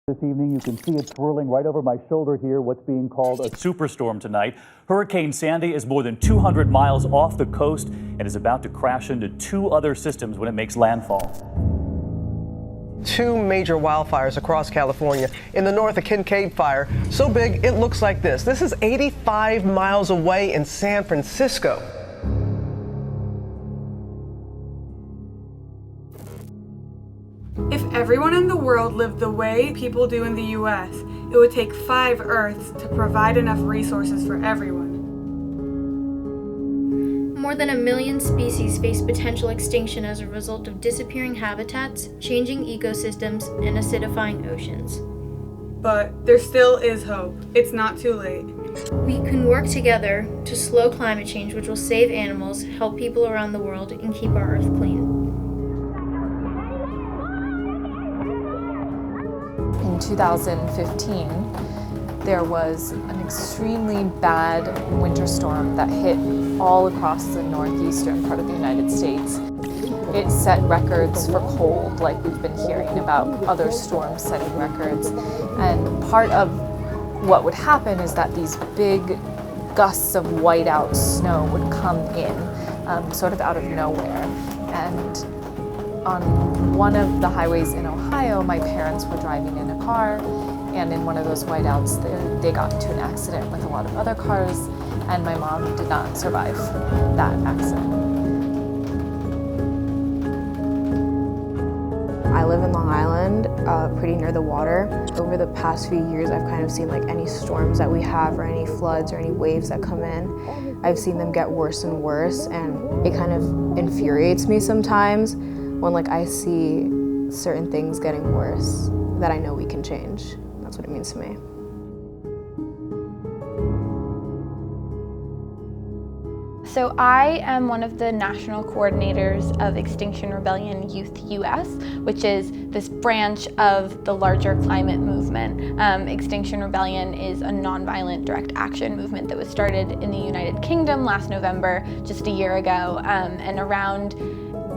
This evening, you can see it swirling right over my shoulder here, what's being called a superstorm tonight. Hurricane Sandy is more than 200 miles off the coast and is about to crash into two other systems when it makes landfall. Two major wildfires across California. In the north, a Kincade fire, so big it looks like this. This is 85 miles away in San Francisco. If everyone in the world lived the way people do in the US, it would take 5 Earths to provide enough resources for everyone. More than 1 million species face potential extinction as a result of disappearing habitats, changing ecosystems, and acidifying oceans. But there still is hope. It's not too late. We can work together to slow climate change, which will save animals, help people around the world, and keep our Earth clean. In 2015, there was an extremely bad winter storm that hit all across the northeastern part of the United States. It set records for cold, like we've been hearing about other storms setting records. And part of what would happen is that these big gusts of whiteout snow would come in, sort of out of nowhere. And on one of the highways in Ohio, my parents were driving in a car, and in one of those whiteouts, they got into an accident with a lot of other cars, and my mom did not survive that accident. I live in Long Island, pretty near the water. Over the past few years, I've kind of seen like any storms that we have or any floods or any waves that come in, I've seen them get worse and worse, and it kind of infuriates me sometimes when like I see certain things getting worse that I know we can change. That's what it means to me. So I am one of the national coordinators of Extinction Rebellion Youth US, which is this branch of the larger climate movement. Extinction Rebellion is a nonviolent direct action movement that was started in the United Kingdom last November, just a year ago, and around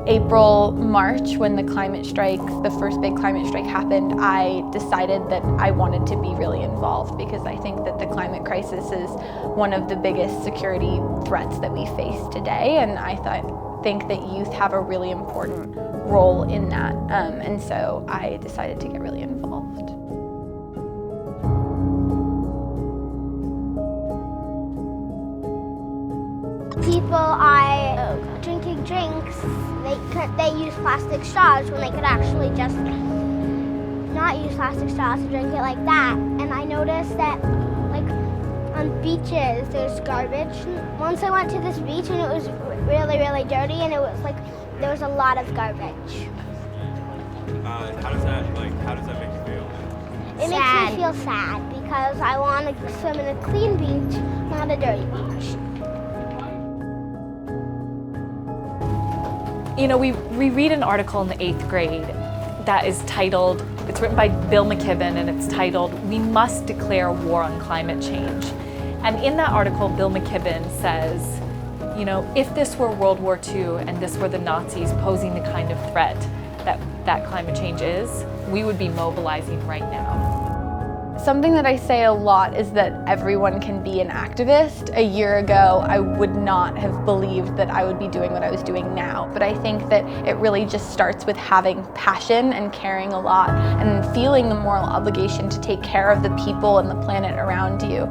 April, March, when the climate strike, the first big climate strike happened, I decided that I wanted to be really involved because I think that the climate crisis is one of the biggest security threats that we face today, and I think that youth have a really important role in that, and so I decided to get really involved. People are drinking drinks, they use plastic straws when they could actually just not use plastic straws and drink it like that. And I noticed that like on beaches there's garbage. Once I went to this beach and it was really, really dirty, and it was like there was a lot of garbage. How does that make you feel? It makes me feel sad because I want to swim in a clean beach, not a dirty beach. You know, we read an article in the 8th grade that is titled, it's written by Bill McKibben, and it's titled, "We Must Declare War on Climate Change." And in that article, Bill McKibben says, you know, if this were World War II and this were the Nazis posing the kind of threat that climate change is, we would be mobilizing right now. Something that I say a lot is that everyone can be an activist. A year ago, I would not have believed that I would be doing what I was doing now. But I think that it really just starts with having passion and caring a lot and feeling the moral obligation to take care of the people and the planet around you.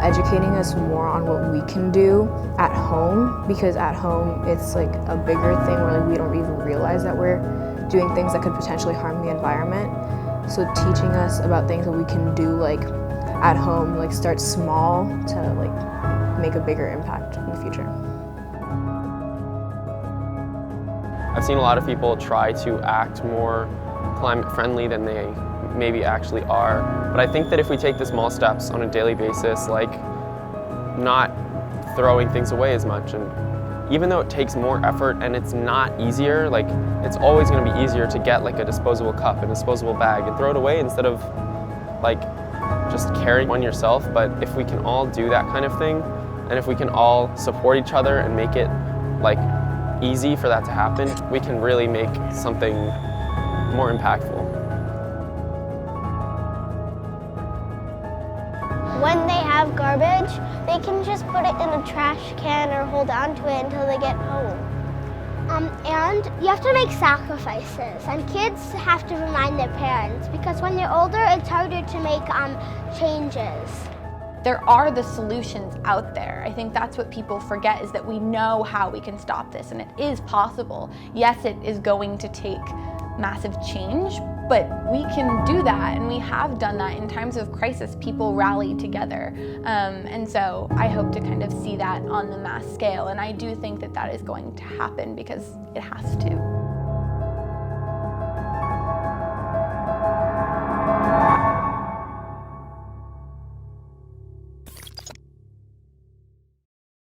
Educating us more on what we can do at home, because at home it's like a bigger thing where like we don't even realize that we're doing things that could potentially harm the environment. So teaching us about things that we can do like at home, like start small to like make a bigger impact in the future. I've seen a lot of people try to act more climate friendly than they maybe actually are. But I think that if we take the small steps on a daily basis, like not throwing things away as much, and even though it takes more effort and it's not easier, like it's always going to be easier to get like a disposable cup and disposable bag and throw it away instead of like just carrying one yourself. But if we can all do that kind of thing, and if we can all support each other and make it like easy for that to happen, we can really make something more impactful. When they have garbage, they can just put it in a trash can or hold on to it until they get home. And you have to make sacrifices, and kids have to remind their parents, because when they're older, it's harder to make changes. There are the solutions out there. I think that's what people forget, is that we know how we can stop this, and it is possible. Yes, it is going to take massive change, but we can do that, and we have done that in times of crisis. People rally together, and so I hope to kind of see that on the mass scale, and I do think that that is going to happen because it has to.